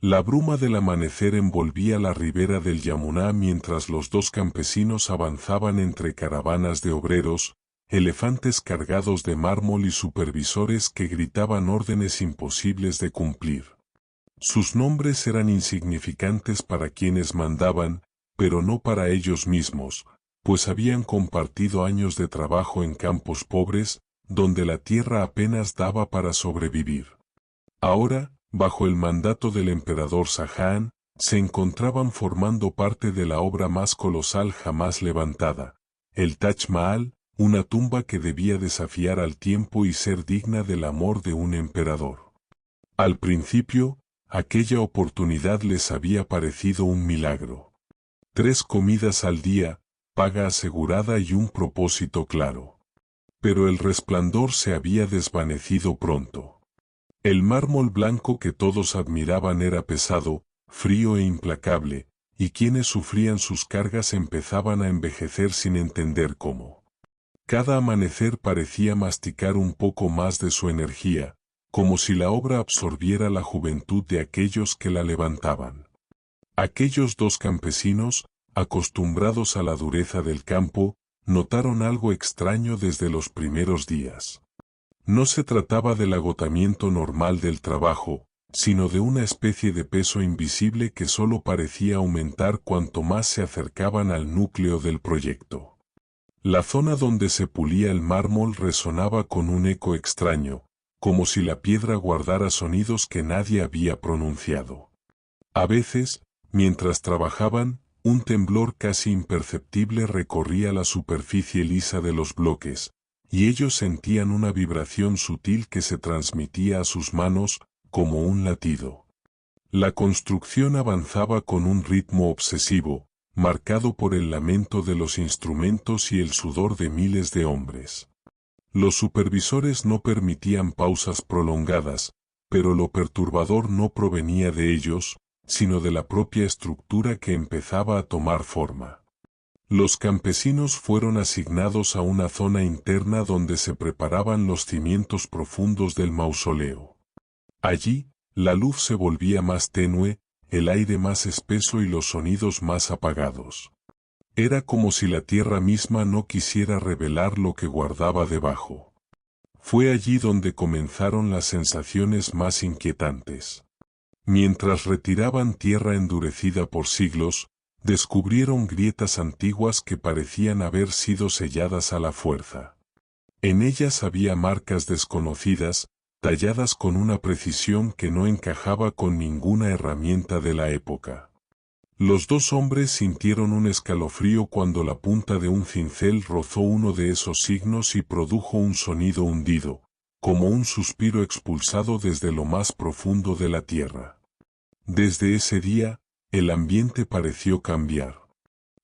La bruma del amanecer envolvía la ribera del Yamuná mientras los dos campesinos avanzaban entre caravanas de obreros, elefantes cargados de mármol y supervisores que gritaban órdenes imposibles de cumplir. Sus nombres eran insignificantes para quienes mandaban, pero no para ellos mismos, pues habían compartido años de trabajo en campos pobres, donde la tierra apenas daba para sobrevivir. Ahora, bajo el mandato del emperador Shahjahan, se encontraban formando parte de la obra más colosal jamás levantada, el Taj Mahal, una tumba que debía desafiar al tiempo y ser digna del amor de un emperador. Al principio, aquella oportunidad les había parecido un milagro. 3 comidas al día, paga asegurada y un propósito claro. Pero el resplandor se había desvanecido pronto. El mármol blanco que todos admiraban era pesado, frío e implacable, y quienes sufrían sus cargas empezaban a envejecer sin entender cómo. Cada amanecer parecía masticar un poco más de su energía, como si la obra absorbiera la juventud de aquellos que la levantaban. Aquellos dos campesinos, acostumbrados a la dureza del campo, notaron algo extraño desde los primeros días. No se trataba del agotamiento normal del trabajo, sino de una especie de peso invisible que solo parecía aumentar cuanto más se acercaban al núcleo del proyecto. La zona donde se pulía el mármol resonaba con un eco extraño, como si la piedra guardara sonidos que nadie había pronunciado. A veces, mientras trabajaban, un temblor casi imperceptible recorría la superficie lisa de los bloques, y ellos sentían una vibración sutil que se transmitía a sus manos, como un latido. La construcción avanzaba con un ritmo obsesivo, marcado por el lamento de los instrumentos y el sudor de miles de hombres. Los supervisores no permitían pausas prolongadas, pero lo perturbador no provenía de ellos, sino de la propia estructura que empezaba a tomar forma. Los campesinos fueron asignados a una zona interna donde se preparaban los cimientos profundos del mausoleo. Allí, la luz se volvía más tenue, el aire más espeso y los sonidos más apagados. Era como si la tierra misma no quisiera revelar lo que guardaba debajo. Fue allí donde comenzaron las sensaciones más inquietantes. Mientras retiraban tierra endurecida por siglos, descubrieron grietas antiguas que parecían haber sido selladas a la fuerza. En ellas había marcas desconocidas, talladas con una precisión que no encajaba con ninguna herramienta de la época. Los dos hombres sintieron un escalofrío cuando la punta de un cincel rozó uno de esos signos y produjo un sonido hundido, como un suspiro expulsado desde lo más profundo de la tierra. Desde ese día, el ambiente pareció cambiar.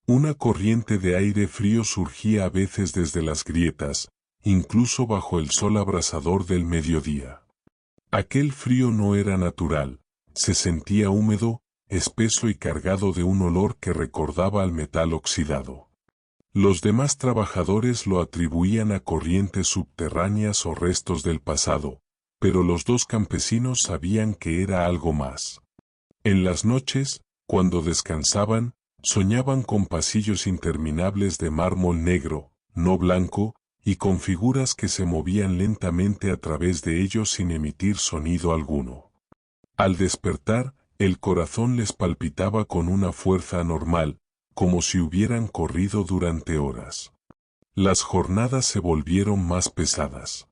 Una corriente de aire frío surgía a veces desde las grietas, incluso bajo el sol abrasador del mediodía. Aquel frío no era natural, se sentía húmedo, espeso y cargado de un olor que recordaba al metal oxidado. Los demás trabajadores lo atribuían a corrientes subterráneas o restos del pasado, pero los dos campesinos sabían que era algo más. En las noches, cuando descansaban, soñaban con pasillos interminables de mármol negro, no blanco, y con figuras que se movían lentamente a través de ellos sin emitir sonido alguno. Al despertar, el corazón les palpitaba con una fuerza anormal, como si hubieran corrido durante horas. Las jornadas se volvieron más pesadas.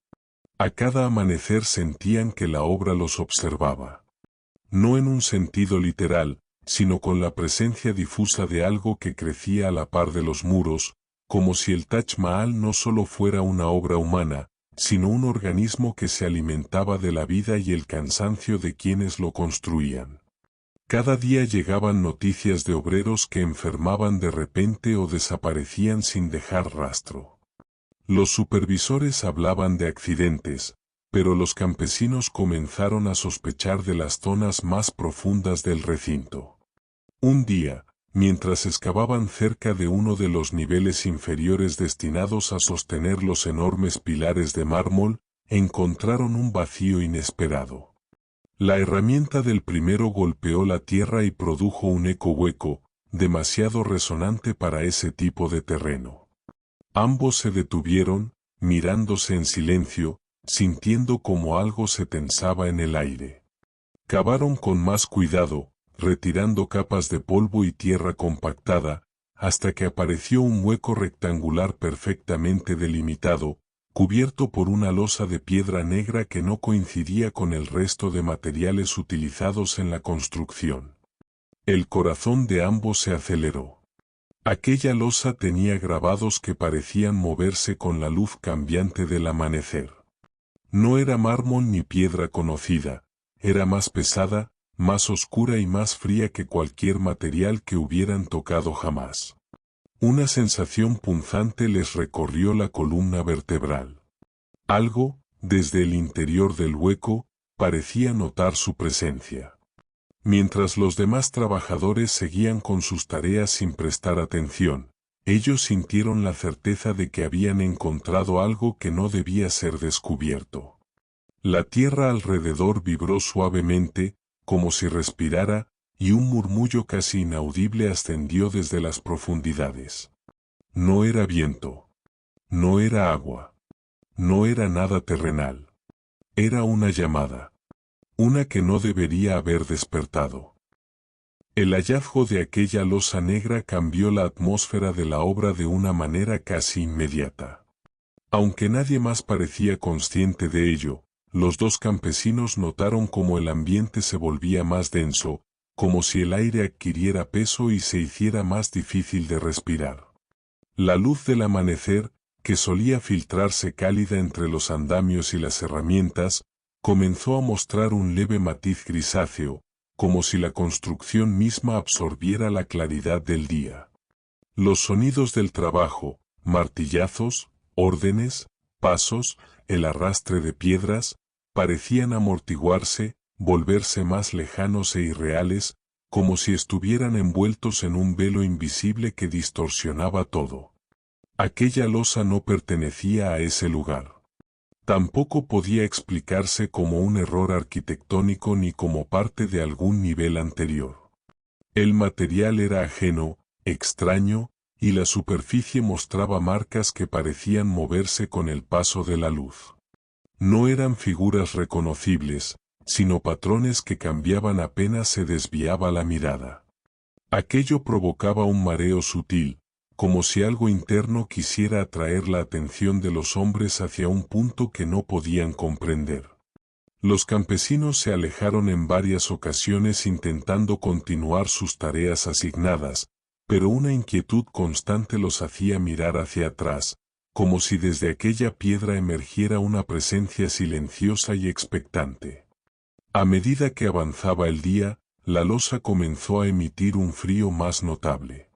A cada amanecer sentían que la obra los observaba. No en un sentido literal, sino con la presencia difusa de algo que crecía a la par de los muros, como si el Taj Mahal no solo fuera una obra humana, sino un organismo que se alimentaba de la vida y el cansancio de quienes lo construían. Cada día llegaban noticias de obreros que enfermaban de repente o desaparecían sin dejar rastro. Los supervisores hablaban de accidentes, pero los campesinos comenzaron a sospechar de las zonas más profundas del recinto. Un día, mientras excavaban cerca de uno de los niveles inferiores destinados a sostener los enormes pilares de mármol, encontraron un vacío inesperado. La herramienta del primero golpeó la tierra y produjo un eco hueco, demasiado resonante para ese tipo de terreno. Ambos se detuvieron, mirándose en silencio, sintiendo como algo se tensaba en el aire. Cavaron con más cuidado, retirando capas de polvo y tierra compactada, hasta que apareció un hueco rectangular perfectamente delimitado, cubierto por una losa de piedra negra que no coincidía con el resto de materiales utilizados en la construcción. El corazón de ambos se aceleró. Aquella losa tenía grabados que parecían moverse con la luz cambiante del amanecer. No era mármol ni piedra conocida, era más pesada, más oscura y más fría que cualquier material que hubieran tocado jamás. Una sensación punzante les recorrió la columna vertebral. Algo, desde el interior del hueco, parecía notar su presencia. Mientras los demás trabajadores seguían con sus tareas sin prestar atención, ellos sintieron la certeza de que habían encontrado algo que no debía ser descubierto. La tierra alrededor vibró suavemente, como si respirara, y un murmullo casi inaudible ascendió desde las profundidades. No era viento. No era agua. No era nada terrenal. Era una llamada. Una que no debería haber despertado. El hallazgo de aquella losa negra cambió la atmósfera de la obra de una manera casi inmediata. Aunque nadie más parecía consciente de ello, los dos campesinos notaron cómo el ambiente se volvía más denso, como si el aire adquiriera peso y se hiciera más difícil de respirar. La luz del amanecer, que solía filtrarse cálida entre los andamios y las herramientas, comenzó a mostrar un leve matiz grisáceo, como si la construcción misma absorbiera la claridad del día. Los sonidos del trabajo, martillazos, órdenes, pasos, el arrastre de piedras, parecían amortiguarse, volverse más lejanos e irreales, como si estuvieran envueltos en un velo invisible que distorsionaba todo. Aquella losa no pertenecía a ese lugar. Tampoco podía explicarse como un error arquitectónico ni como parte de algún nivel anterior. El material era ajeno, extraño, y la superficie mostraba marcas que parecían moverse con el paso de la luz. No eran figuras reconocibles, sino patrones que cambiaban apenas se desviaba la mirada. Aquello provocaba un mareo sutil, como si algo interno quisiera atraer la atención de los hombres hacia un punto que no podían comprender. Los campesinos se alejaron en varias ocasiones intentando continuar sus tareas asignadas, pero una inquietud constante los hacía mirar hacia atrás, como si desde aquella piedra emergiera una presencia silenciosa y expectante. A medida que avanzaba el día, la losa comenzó a emitir un frío más notable.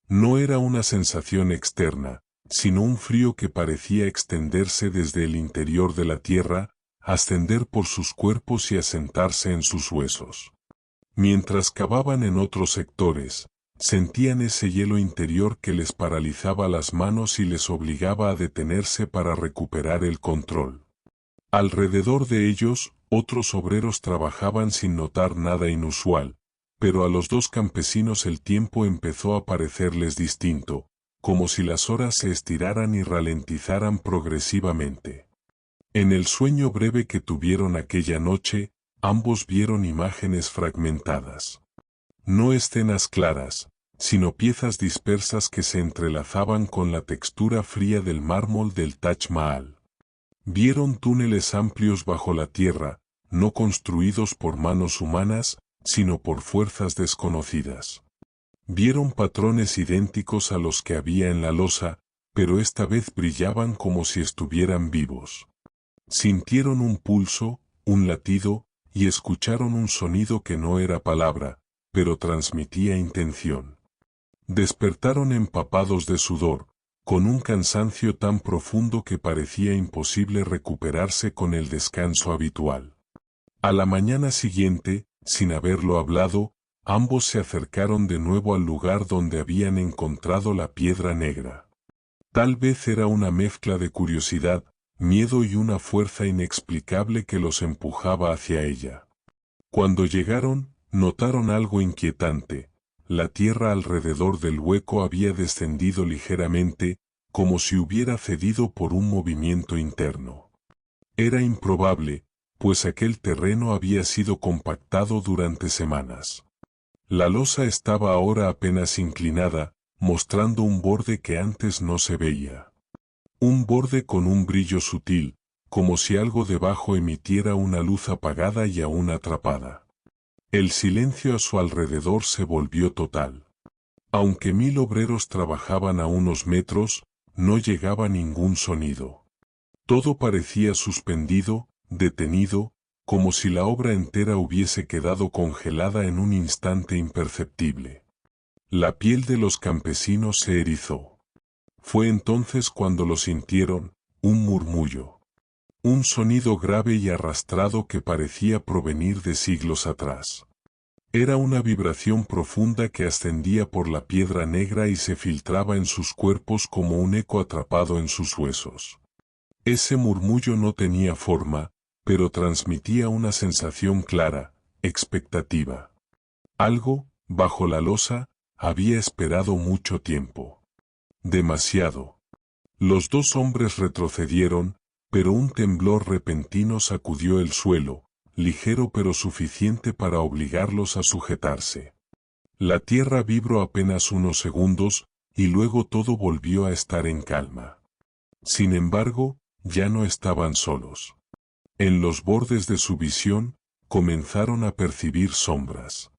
No era una sensación externa, sino un frío que parecía extenderse desde el interior de la tierra, ascender por sus cuerpos y asentarse en sus huesos. Mientras cavaban en otros sectores, sentían ese hielo interior que les paralizaba las manos y les obligaba a detenerse para recuperar el control. Alrededor de ellos, otros obreros trabajaban sin notar nada inusual, pero a los dos campesinos el tiempo empezó a parecerles distinto, como si las horas se estiraran y ralentizaran progresivamente. En el sueño breve que tuvieron aquella noche, ambos vieron imágenes fragmentadas. No escenas claras, sino piezas dispersas que se entrelazaban con la textura fría del mármol del Taj Mahal. Vieron túneles amplios bajo la tierra, no construidos por manos humanas, sino por fuerzas desconocidas. Vieron patrones idénticos a los que había en la losa, pero esta vez brillaban como si estuvieran vivos. Sintieron un pulso, un latido, y escucharon un sonido que no era palabra, pero transmitía intención. Despertaron empapados de sudor, con un cansancio tan profundo que parecía imposible recuperarse con el descanso habitual. A la mañana siguiente, sin haberlo hablado, ambos se acercaron de nuevo al lugar donde habían encontrado la piedra negra. Tal vez era una mezcla de curiosidad, miedo y una fuerza inexplicable que los empujaba hacia ella. Cuando llegaron, notaron algo inquietante. La tierra alrededor del hueco había descendido ligeramente, como si hubiera cedido por un movimiento interno. Era improbable, pues aquel terreno había sido compactado durante semanas. La losa estaba ahora apenas inclinada, mostrando un borde que antes no se veía. Un borde con un brillo sutil, como si algo debajo emitiera una luz apagada y aún atrapada. El silencio a su alrededor se volvió total. Aunque 1000 obreros trabajaban a unos metros, no llegaba ningún sonido. Todo parecía suspendido, detenido, como si la obra entera hubiese quedado congelada en un instante imperceptible. La piel de los campesinos se erizó. Fue entonces cuando lo sintieron, un murmullo. Un sonido grave y arrastrado que parecía provenir de siglos atrás. Era una vibración profunda que ascendía por la piedra negra y se filtraba en sus cuerpos como un eco atrapado en sus huesos. Ese murmullo no tenía forma, pero transmitía una sensación clara, expectativa. Algo, bajo la losa, había esperado mucho tiempo. Demasiado. Los dos hombres retrocedieron, pero un temblor repentino sacudió el suelo, ligero pero suficiente para obligarlos a sujetarse. La tierra vibró apenas unos segundos, y luego todo volvió a estar en calma. Sin embargo, ya no estaban solos. En los bordes de su visión, comenzaron a percibir sombras.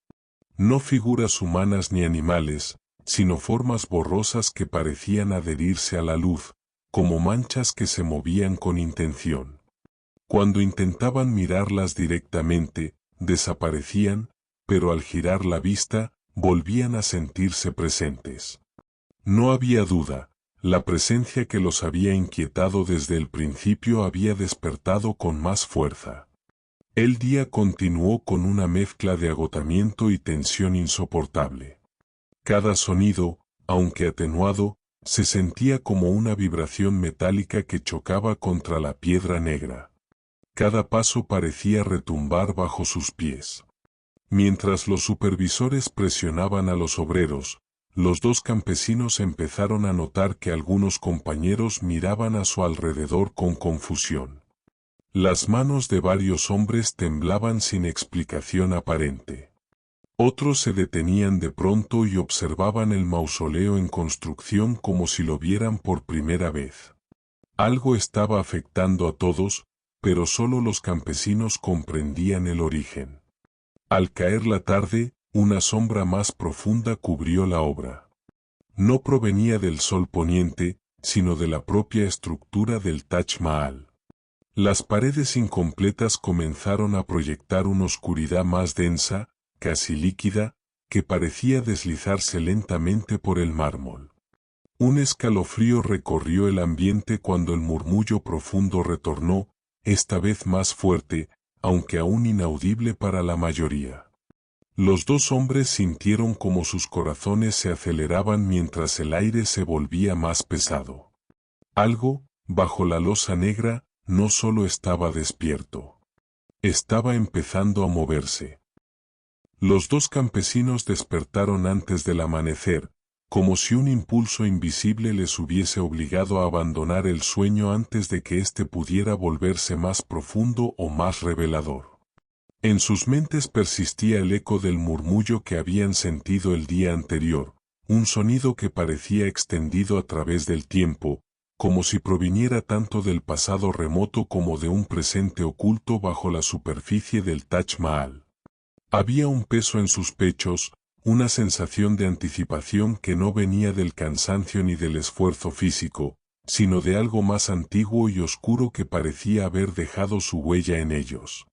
No figuras humanas ni animales, sino formas borrosas que parecían adherirse a la luz, como manchas que se movían con intención. Cuando intentaban mirarlas directamente, desaparecían, pero al girar la vista, volvían a sentirse presentes. No había duda, la presencia que los había inquietado desde el principio había despertado con más fuerza. El día continuó con una mezcla de agotamiento y tensión insoportable. Cada sonido, aunque atenuado, se sentía como una vibración metálica que chocaba contra la piedra negra. Cada paso parecía retumbar bajo sus pies. Mientras los supervisores presionaban a los obreros, los dos campesinos empezaron a notar que algunos compañeros miraban a su alrededor con confusión. Las manos de varios hombres temblaban sin explicación aparente. Otros se detenían de pronto y observaban el mausoleo en construcción como si lo vieran por primera vez. Algo estaba afectando a todos, pero solo los campesinos comprendían el origen. Al caer la tarde, una sombra más profunda cubrió la obra. No provenía del sol poniente, sino de la propia estructura del Taj Mahal. Las paredes incompletas comenzaron a proyectar una oscuridad más densa, casi líquida, que parecía deslizarse lentamente por el mármol. Un escalofrío recorrió el ambiente cuando el murmullo profundo retornó, esta vez más fuerte, aunque aún inaudible para la mayoría. Los dos hombres sintieron como sus corazones se aceleraban mientras el aire se volvía más pesado. Algo, bajo la losa negra, no solo estaba despierto. Estaba empezando a moverse. Los dos campesinos despertaron antes del amanecer, como si un impulso invisible les hubiese obligado a abandonar el sueño antes de que éste pudiera volverse más profundo o más revelador. En sus mentes persistía el eco del murmullo que habían sentido el día anterior, un sonido que parecía extendido a través del tiempo, como si proviniera tanto del pasado remoto como de un presente oculto bajo la superficie del Taj Mahal. Había un peso en sus pechos, una sensación de anticipación que no venía del cansancio ni del esfuerzo físico, sino de algo más antiguo y oscuro que parecía haber dejado su huella en ellos.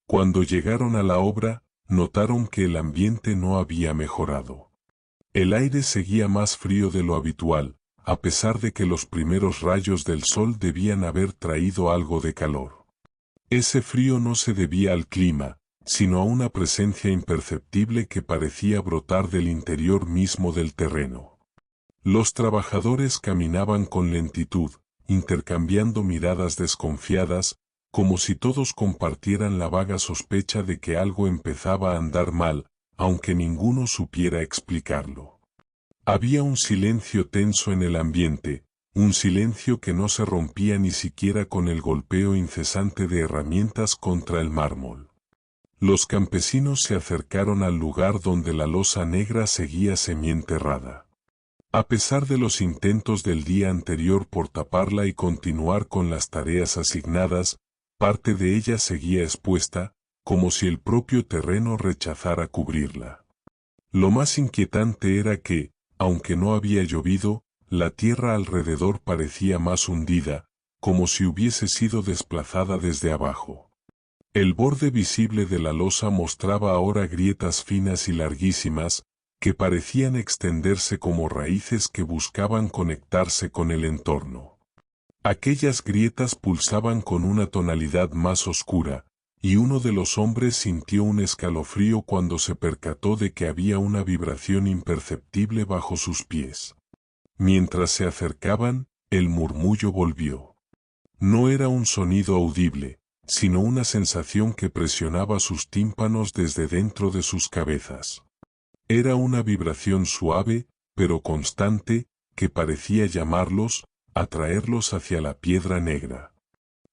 Cuando llegaron a la obra, notaron que el ambiente no había mejorado. El aire seguía más frío de lo habitual, a pesar de que los primeros rayos del sol debían haber traído algo de calor. Ese frío no se debía al clima, sino a una presencia imperceptible que parecía brotar del interior mismo del terreno. Los trabajadores caminaban con lentitud, intercambiando miradas desconfiadas, como si todos compartieran la vaga sospecha de que algo empezaba a andar mal, aunque ninguno supiera explicarlo. Había un silencio tenso en el ambiente, un silencio que no se rompía ni siquiera con el golpeo incesante de herramientas contra el mármol. Los campesinos se acercaron al lugar donde la losa negra seguía semienterrada. A pesar de los intentos del día anterior por taparla y continuar con las tareas asignadas, parte de ella seguía expuesta, como si el propio terreno rechazara cubrirla. Lo más inquietante era que, aunque no había llovido, la tierra alrededor parecía más hundida, como si hubiese sido desplazada desde abajo. El borde visible de la losa mostraba ahora grietas finas y larguísimas, que parecían extenderse como raíces que buscaban conectarse con el entorno. Aquellas grietas pulsaban con una tonalidad más oscura, y uno de los hombres sintió un escalofrío cuando se percató de que había una vibración imperceptible bajo sus pies. Mientras se acercaban, el murmullo volvió. No era un sonido audible, sino una sensación que presionaba sus tímpanos desde dentro de sus cabezas. Era una vibración suave, pero constante, que parecía llamarlos, atraerlos hacia la piedra negra.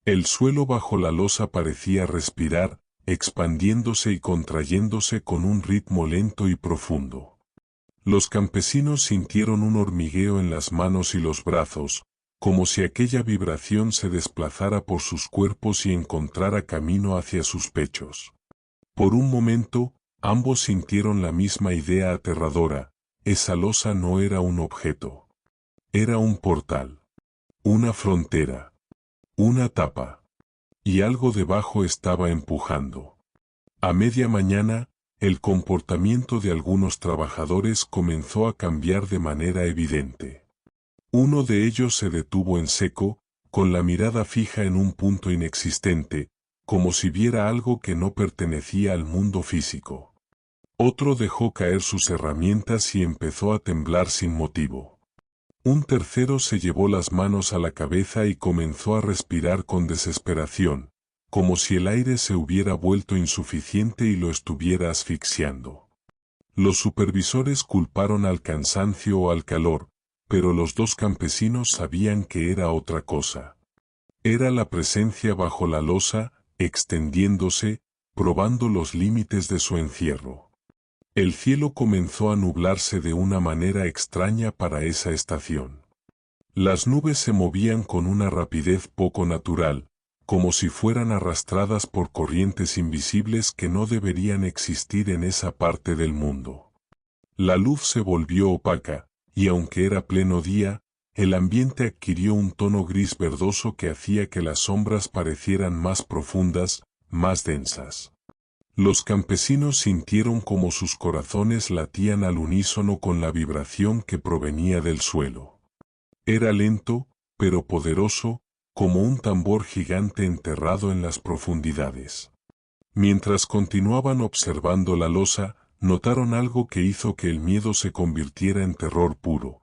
El suelo bajo la losa parecía respirar, expandiéndose y contrayéndose con un ritmo lento y profundo. Los campesinos sintieron un hormigueo en las manos y los brazos, como si aquella vibración se desplazara por sus cuerpos y encontrara camino hacia sus pechos. Por un momento, ambos sintieron la misma idea aterradora: esa losa no era un objeto. Era un portal. Una frontera. Una tapa. Y algo debajo estaba empujando. A media mañana, el comportamiento de algunos trabajadores comenzó a cambiar de manera evidente. Uno de ellos se detuvo en seco, con la mirada fija en un punto inexistente, como si viera algo que no pertenecía al mundo físico. Otro dejó caer sus herramientas y empezó a temblar sin motivo. Un tercero se llevó las manos a la cabeza y comenzó a respirar con desesperación, como si el aire se hubiera vuelto insuficiente y lo estuviera asfixiando. Los supervisores culparon al cansancio o al calor, pero los dos campesinos sabían que era otra cosa. Era la presencia bajo la losa, extendiéndose, probando los límites de su encierro. El cielo comenzó a nublarse de una manera extraña para esa estación. Las nubes se movían con una rapidez poco natural, como si fueran arrastradas por corrientes invisibles que no deberían existir en esa parte del mundo. La luz se volvió opaca, y aunque era pleno día, el ambiente adquirió un tono gris verdoso que hacía que las sombras parecieran más profundas, más densas. Los campesinos sintieron como sus corazones latían al unísono con la vibración que provenía del suelo. Era lento, pero poderoso, como un tambor gigante enterrado en las profundidades. Mientras continuaban observando la losa, notaron algo que hizo que el miedo se convirtiera en terror puro.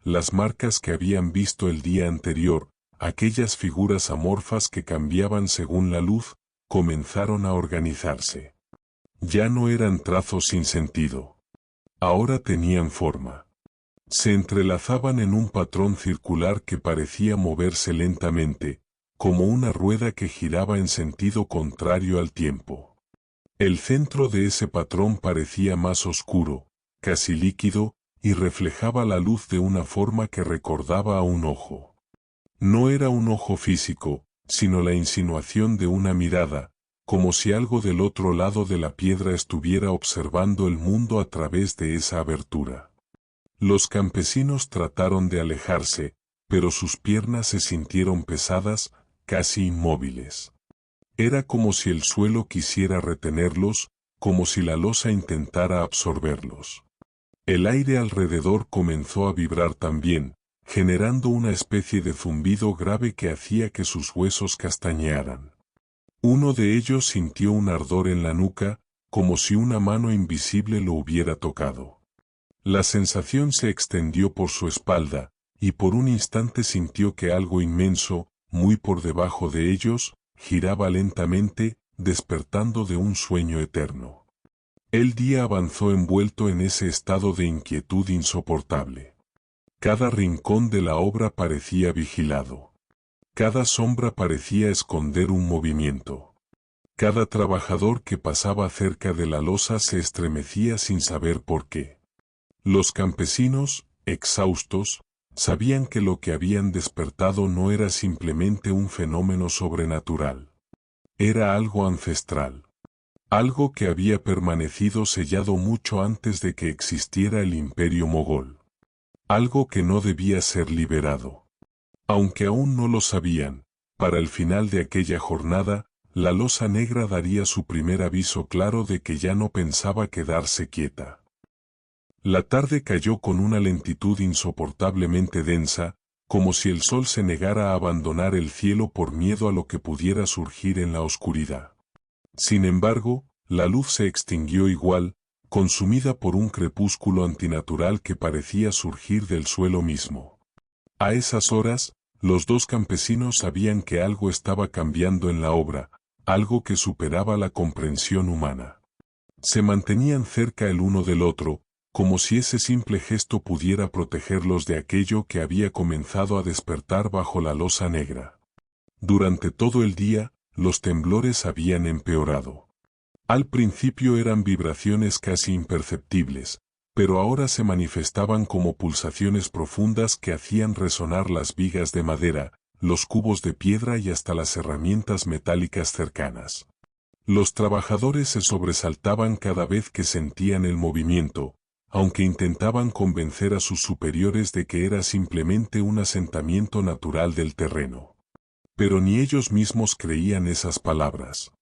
Las marcas que habían visto el día anterior, aquellas figuras amorfas que cambiaban según la luz, comenzaron a organizarse. Ya no eran trazos sin sentido. Ahora tenían forma. Se entrelazaban en un patrón circular que parecía moverse lentamente, como una rueda que giraba en sentido contrario al tiempo. El centro de ese patrón parecía más oscuro, casi líquido, y reflejaba la luz de una forma que recordaba a un ojo. No era un ojo físico, sino la insinuación de una mirada, como si algo del otro lado de la piedra estuviera observando el mundo a través de esa abertura. Los campesinos trataron de alejarse, pero sus piernas se sintieron pesadas, casi inmóviles. Era como si el suelo quisiera retenerlos, como si la losa intentara absorberlos. El aire alrededor comenzó a vibrar también, generando una especie de zumbido grave que hacía que sus huesos castañearan. Uno de ellos sintió un ardor en la nuca, como si una mano invisible lo hubiera tocado. La sensación se extendió por su espalda, y por un instante sintió que algo inmenso, muy por debajo de ellos, giraba lentamente, despertando de un sueño eterno. El día avanzó envuelto en ese estado de inquietud insoportable. Cada rincón de la obra parecía vigilado. Cada sombra parecía esconder un movimiento. Cada trabajador que pasaba cerca de la losa se estremecía sin saber por qué. Los campesinos, exhaustos, sabían que lo que habían despertado no era simplemente un fenómeno sobrenatural. Era algo ancestral. Algo que había permanecido sellado mucho antes de que existiera el imperio mogol. Algo que no debía ser liberado. Aunque aún no lo sabían, para el final de aquella jornada, la losa negra daría su primer aviso claro de que ya no pensaba quedarse quieta. La tarde cayó con una lentitud insoportablemente densa, como si el sol se negara a abandonar el cielo por miedo a lo que pudiera surgir en la oscuridad. Sin embargo, la luz se extinguió igual, consumida por un crepúsculo antinatural que parecía surgir del suelo mismo. A esas horas, los dos campesinos sabían que algo estaba cambiando en la obra, algo que superaba la comprensión humana. Se mantenían cerca el uno del otro, como si ese simple gesto pudiera protegerlos de aquello que había comenzado a despertar bajo la losa negra. Durante todo el día, los temblores habían empeorado. Al principio eran vibraciones casi imperceptibles, pero ahora se manifestaban como pulsaciones profundas que hacían resonar las vigas de madera, los cubos de piedra y hasta las herramientas metálicas cercanas. Los trabajadores se sobresaltaban cada vez que sentían el movimiento, aunque intentaban convencer a sus superiores de que era simplemente un asentamiento natural del terreno. Pero ni ellos mismos creían esas palabras.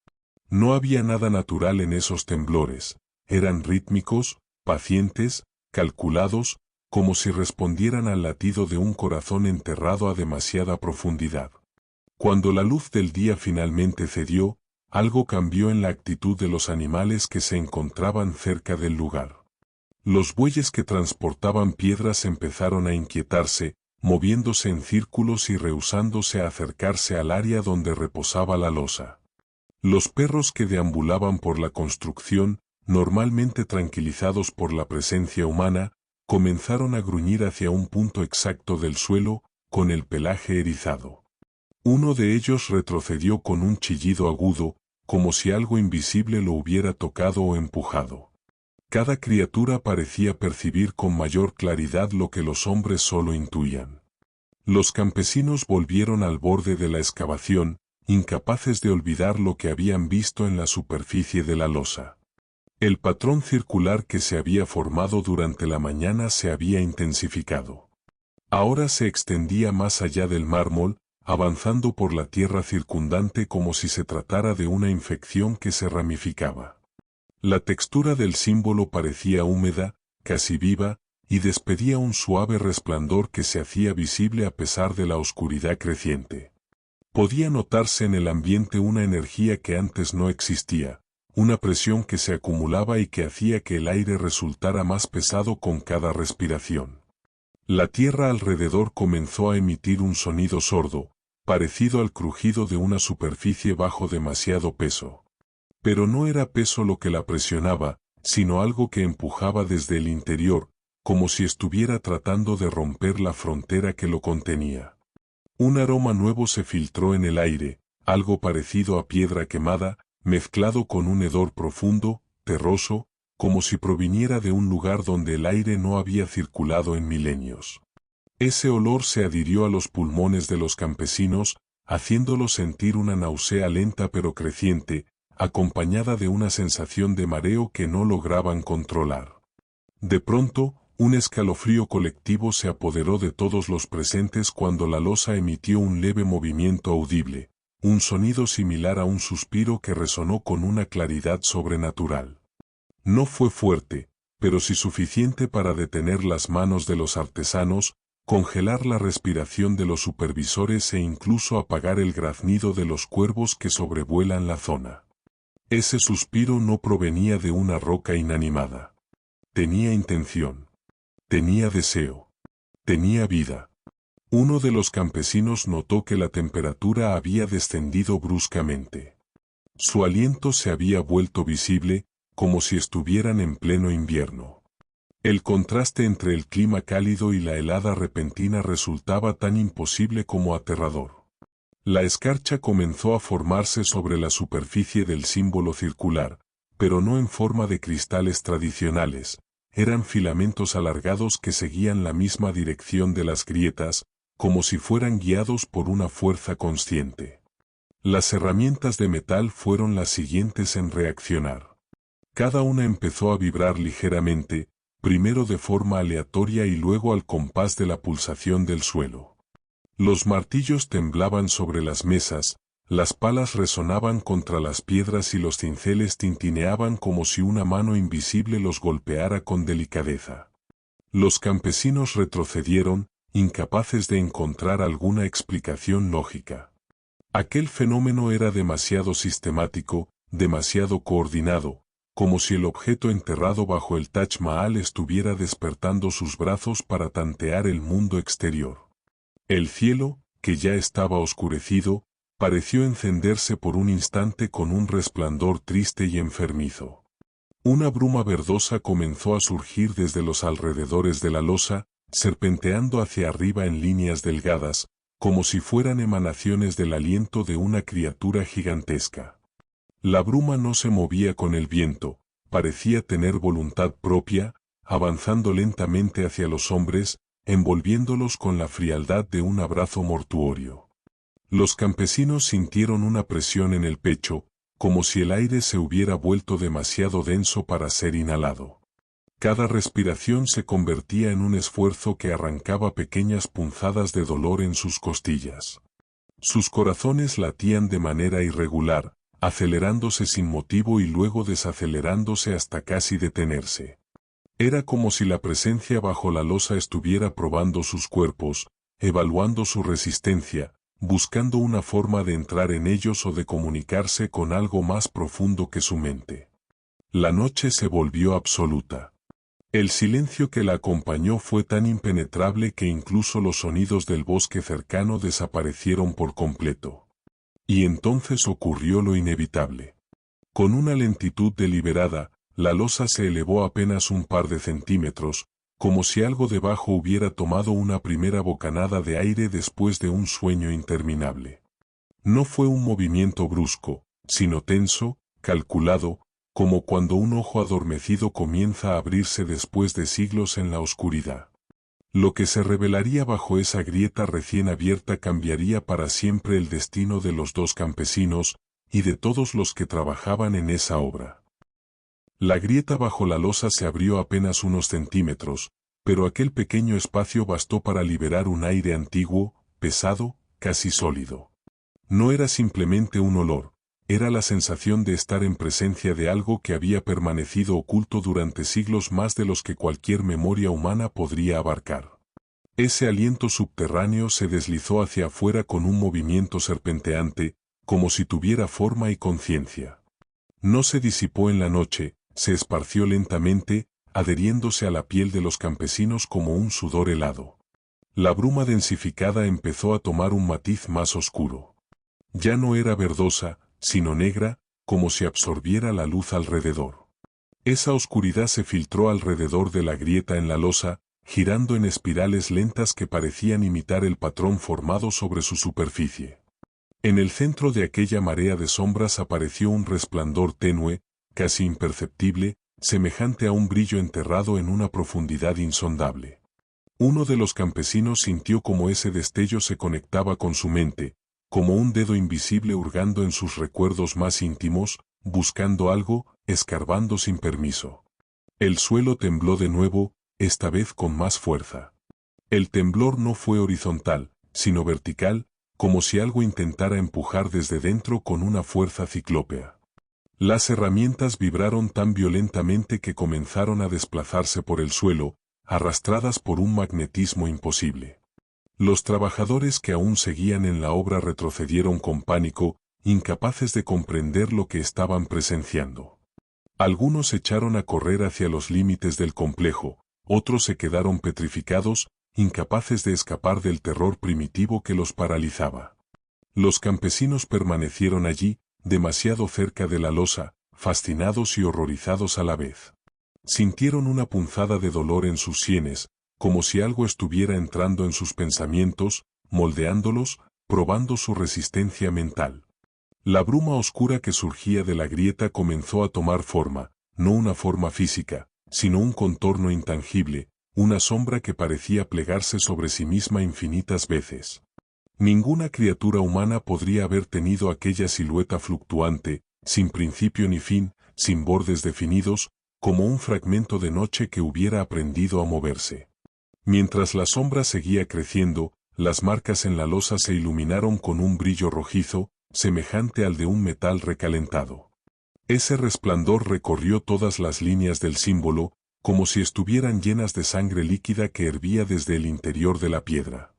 No había nada natural en esos temblores, eran rítmicos, pacientes, calculados, como si respondieran al latido de un corazón enterrado a demasiada profundidad. Cuando la luz del día finalmente cedió, algo cambió en la actitud de los animales que se encontraban cerca del lugar. Los bueyes que transportaban piedras empezaron a inquietarse, moviéndose en círculos y rehusándose a acercarse al área donde reposaba la losa. Los perros que deambulaban por la construcción, normalmente tranquilizados por la presencia humana, comenzaron a gruñir hacia un punto exacto del suelo, con el pelaje erizado. Uno de ellos retrocedió con un chillido agudo, como si algo invisible lo hubiera tocado o empujado. Cada criatura parecía percibir con mayor claridad lo que los hombres solo intuían. Los campesinos volvieron al borde de la excavación, incapaces de olvidar lo que habían visto en la superficie de la losa. El patrón circular que se había formado durante la mañana se había intensificado. Ahora se extendía más allá del mármol, avanzando por la tierra circundante como si se tratara de una infección que se ramificaba. La textura del símbolo parecía húmeda, casi viva, y despedía un suave resplandor que se hacía visible a pesar de la oscuridad creciente. Podía notarse en el ambiente una energía que antes no existía, una presión que se acumulaba y que hacía que el aire resultara más pesado con cada respiración. La tierra alrededor comenzó a emitir un sonido sordo, parecido al crujido de una superficie bajo demasiado peso. Pero no era peso lo que la presionaba, sino algo que empujaba desde el interior, como si estuviera tratando de romper la frontera que lo contenía. Un aroma nuevo se filtró en el aire, algo parecido a piedra quemada, mezclado con un hedor profundo, terroso, como si proviniera de un lugar donde el aire no había circulado en milenios. Ese olor se adhirió a los pulmones de los campesinos, haciéndolos sentir una náusea lenta pero creciente, acompañada de una sensación de mareo que no lograban controlar. De pronto, un escalofrío colectivo se apoderó de todos los presentes cuando la losa emitió un leve movimiento audible, un sonido similar a un suspiro que resonó con una claridad sobrenatural. No fue fuerte, pero sí suficiente para detener las manos de los artesanos, congelar la respiración de los supervisores e incluso apagar el graznido de los cuervos que sobrevuelan la zona. Ese suspiro no provenía de una roca inanimada. Tenía intención. Tenía deseo. Tenía vida. Uno de los campesinos notó que la temperatura había descendido bruscamente. Su aliento se había vuelto visible, como si estuvieran en pleno invierno. El contraste entre el clima cálido y la helada repentina resultaba tan imposible como aterrador. La escarcha comenzó a formarse sobre la superficie del símbolo circular, pero no en forma de cristales tradicionales, eran filamentos alargados que seguían la misma dirección de las grietas, como si fueran guiados por una fuerza consciente. Las herramientas de metal fueron las siguientes en reaccionar. Cada una empezó a vibrar ligeramente, primero de forma aleatoria y luego al compás de la pulsación del suelo. Los martillos temblaban sobre las mesas, las palas resonaban contra las piedras y los cinceles tintineaban como si una mano invisible los golpeara con delicadeza. Los campesinos retrocedieron, incapaces de encontrar alguna explicación lógica. Aquel fenómeno era demasiado sistemático, demasiado coordinado, como si el objeto enterrado bajo el Taj Mahal estuviera despertando sus brazos para tantear el mundo exterior. El cielo, que ya estaba oscurecido, pareció encenderse por un instante con un resplandor triste y enfermizo. Una bruma verdosa comenzó a surgir desde los alrededores de la losa, serpenteando hacia arriba en líneas delgadas, como si fueran emanaciones del aliento de una criatura gigantesca. La bruma no se movía con el viento, parecía tener voluntad propia, avanzando lentamente hacia los hombres, envolviéndolos con la frialdad de un abrazo mortuorio. Los campesinos sintieron una presión en el pecho, como si el aire se hubiera vuelto demasiado denso para ser inhalado. Cada respiración se convertía en un esfuerzo que arrancaba pequeñas punzadas de dolor en sus costillas. Sus corazones latían de manera irregular, acelerándose sin motivo y luego desacelerándose hasta casi detenerse. Era como si la presencia bajo la losa estuviera probando sus cuerpos, evaluando su resistencia, buscando una forma de entrar en ellos o de comunicarse con algo más profundo que su mente. La noche se volvió absoluta. El silencio que la acompañó fue tan impenetrable que incluso los sonidos del bosque cercano desaparecieron por completo. Y entonces ocurrió lo inevitable. Con una lentitud deliberada, la losa se elevó apenas un par de centímetros, como si algo debajo hubiera tomado una primera bocanada de aire después de un sueño interminable. No fue un movimiento brusco, sino tenso, calculado, como cuando un ojo adormecido comienza a abrirse después de siglos en la oscuridad. Lo que se revelaría bajo esa grieta recién abierta cambiaría para siempre el destino de los dos campesinos y de todos los que trabajaban en esa obra. La grieta bajo la losa se abrió apenas unos centímetros, pero aquel pequeño espacio bastó para liberar un aire antiguo, pesado, casi sólido. No era simplemente un olor, era la sensación de estar en presencia de algo que había permanecido oculto durante siglos más de los que cualquier memoria humana podría abarcar. Ese aliento subterráneo se deslizó hacia afuera con un movimiento serpenteante, como si tuviera forma y conciencia. No se disipó en la noche, se esparció lentamente, adheriéndose a la piel de los campesinos como un sudor helado. La bruma densificada empezó a tomar un matiz más oscuro. Ya no era verdosa, sino negra, como si absorbiera la luz alrededor. Esa oscuridad se filtró alrededor de la grieta en la losa, girando en espirales lentas que parecían imitar el patrón formado sobre su superficie. En el centro de aquella marea de sombras apareció un resplandor tenue, casi imperceptible, semejante a un brillo enterrado en una profundidad insondable. Uno de los campesinos sintió como ese destello se conectaba con su mente, como un dedo invisible hurgando en sus recuerdos más íntimos, buscando algo, escarbando sin permiso. El suelo tembló de nuevo, esta vez con más fuerza. El temblor no fue horizontal, sino vertical, como si algo intentara empujar desde dentro con una fuerza ciclópea. Las herramientas vibraron tan violentamente que comenzaron a desplazarse por el suelo, arrastradas por un magnetismo imposible. Los trabajadores que aún seguían en la obra retrocedieron con pánico, incapaces de comprender lo que estaban presenciando. Algunos echaron a correr hacia los límites del complejo, otros se quedaron petrificados, incapaces de escapar del terror primitivo que los paralizaba. Los campesinos permanecieron allí, demasiado cerca de la losa, fascinados y horrorizados a la vez. Sintieron una punzada de dolor en sus sienes, como si algo estuviera entrando en sus pensamientos, moldeándolos, probando su resistencia mental. La bruma oscura que surgía de la grieta comenzó a tomar forma, no una forma física, sino un contorno intangible, una sombra que parecía plegarse sobre sí misma infinitas veces. Ninguna criatura humana podría haber tenido aquella silueta fluctuante, sin principio ni fin, sin bordes definidos, como un fragmento de noche que hubiera aprendido a moverse. Mientras la sombra seguía creciendo, las marcas en la losa se iluminaron con un brillo rojizo, semejante al de un metal recalentado. Ese resplandor recorrió todas las líneas del símbolo, como si estuvieran llenas de sangre líquida que hervía desde el interior de la piedra.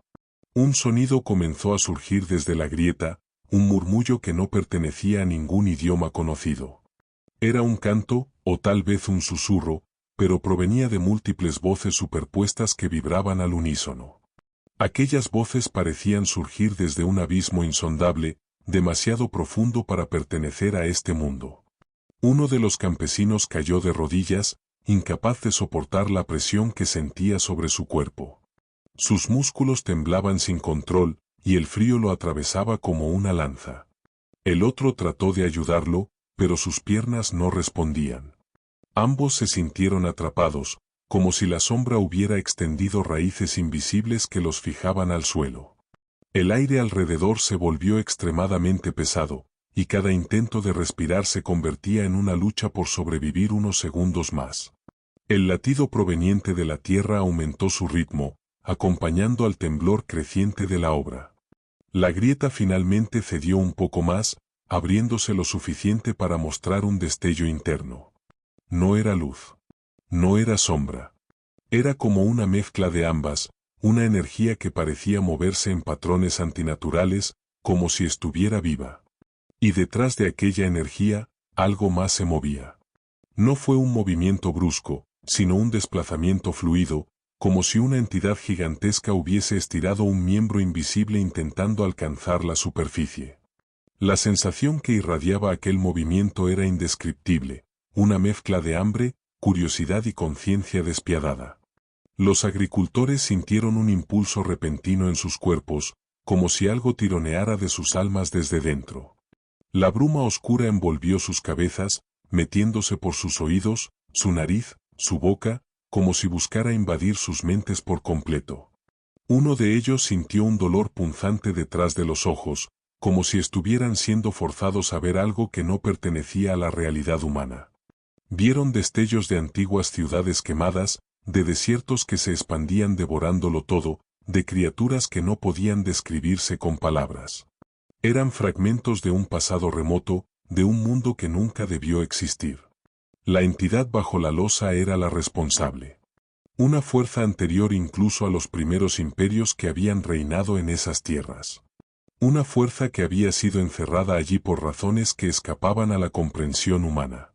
Un sonido comenzó a surgir desde la grieta, un murmullo que no pertenecía a ningún idioma conocido. Era un canto, o tal vez un susurro, pero provenía de múltiples voces superpuestas que vibraban al unísono. Aquellas voces parecían surgir desde un abismo insondable, demasiado profundo para pertenecer a este mundo. Uno de los campesinos cayó de rodillas, incapaz de soportar la presión que sentía sobre su cuerpo. Sus músculos temblaban sin control, y el frío lo atravesaba como una lanza. El otro trató de ayudarlo, pero sus piernas no respondían. Ambos se sintieron atrapados, como si la sombra hubiera extendido raíces invisibles que los fijaban al suelo. El aire alrededor se volvió extremadamente pesado, y cada intento de respirar se convertía en una lucha por sobrevivir unos segundos más. El latido proveniente de la tierra aumentó su ritmo, acompañando al temblor creciente de la obra. La grieta finalmente cedió un poco más, abriéndose lo suficiente para mostrar un destello interno. No era luz. No era sombra. Era como una mezcla de ambas, una energía que parecía moverse en patrones antinaturales, como si estuviera viva. Y detrás de aquella energía, algo más se movía. No fue un movimiento brusco, sino un desplazamiento fluido, como si una entidad gigantesca hubiese estirado un miembro invisible intentando alcanzar la superficie. La sensación que irradiaba aquel movimiento era indescriptible, una mezcla de hambre, curiosidad y conciencia despiadada. Los agricultores sintieron un impulso repentino en sus cuerpos, como si algo tironeara de sus almas desde dentro. La bruma oscura envolvió sus cabezas, metiéndose por sus oídos, su nariz, su boca, como si buscara invadir sus mentes por completo. Uno de ellos sintió un dolor punzante detrás de los ojos, como si estuvieran siendo forzados a ver algo que no pertenecía a la realidad humana. Vieron destellos de antiguas ciudades quemadas, de desiertos que se expandían devorándolo todo, de criaturas que no podían describirse con palabras. Eran fragmentos de un pasado remoto, de un mundo que nunca debió existir. La entidad bajo la losa era la responsable. Una fuerza anterior incluso a los primeros imperios que habían reinado en esas tierras. Una fuerza que había sido encerrada allí por razones que escapaban a la comprensión humana.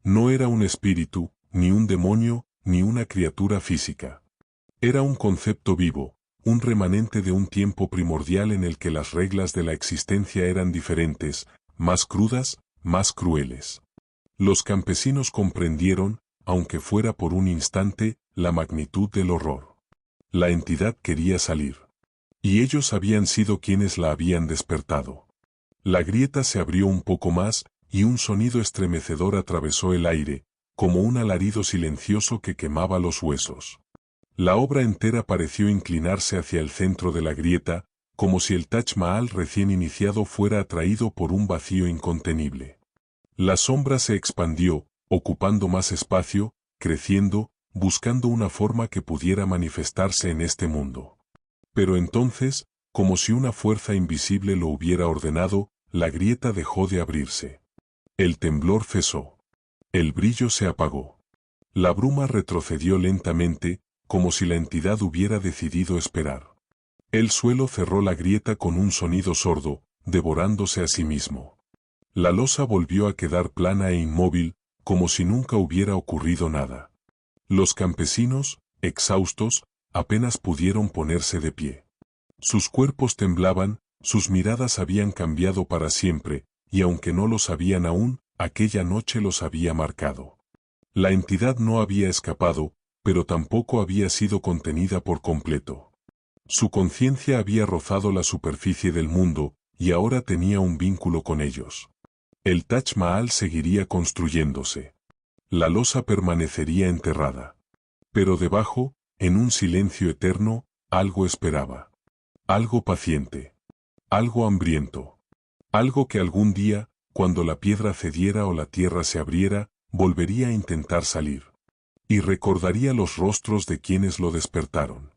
No era un espíritu, ni un demonio, ni una criatura física. Era un concepto vivo, un remanente de un tiempo primordial en el que las reglas de la existencia eran diferentes, más crudas, más crueles. Los campesinos comprendieron, aunque fuera por un instante, la magnitud del horror. La entidad quería salir. Y ellos habían sido quienes la habían despertado. La grieta se abrió un poco más, y un sonido estremecedor atravesó el aire, como un alarido silencioso que quemaba los huesos. La obra entera pareció inclinarse hacia el centro de la grieta, como si el Taj Mahal recién iniciado fuera atraído por un vacío incontenible. La sombra se expandió, ocupando más espacio, creciendo, buscando una forma que pudiera manifestarse en este mundo. Pero entonces, como si una fuerza invisible lo hubiera ordenado, la grieta dejó de abrirse. El temblor cesó. El brillo se apagó. La bruma retrocedió lentamente, como si la entidad hubiera decidido esperar. El suelo cerró la grieta con un sonido sordo, devorándose a sí mismo. La losa volvió a quedar plana e inmóvil, como si nunca hubiera ocurrido nada. Los campesinos, exhaustos, apenas pudieron ponerse de pie. Sus cuerpos temblaban, sus miradas habían cambiado para siempre, y aunque no lo sabían aún, aquella noche los había marcado. La entidad no había escapado, pero tampoco había sido contenida por completo. Su conciencia había rozado la superficie del mundo, y ahora tenía un vínculo con ellos. El Taj Mahal seguiría construyéndose. La losa permanecería enterrada. Pero debajo, en un silencio eterno, algo esperaba. Algo paciente. Algo hambriento. Algo que algún día, cuando la piedra cediera o la tierra se abriera, volvería a intentar salir. Y recordaría los rostros de quienes lo despertaron.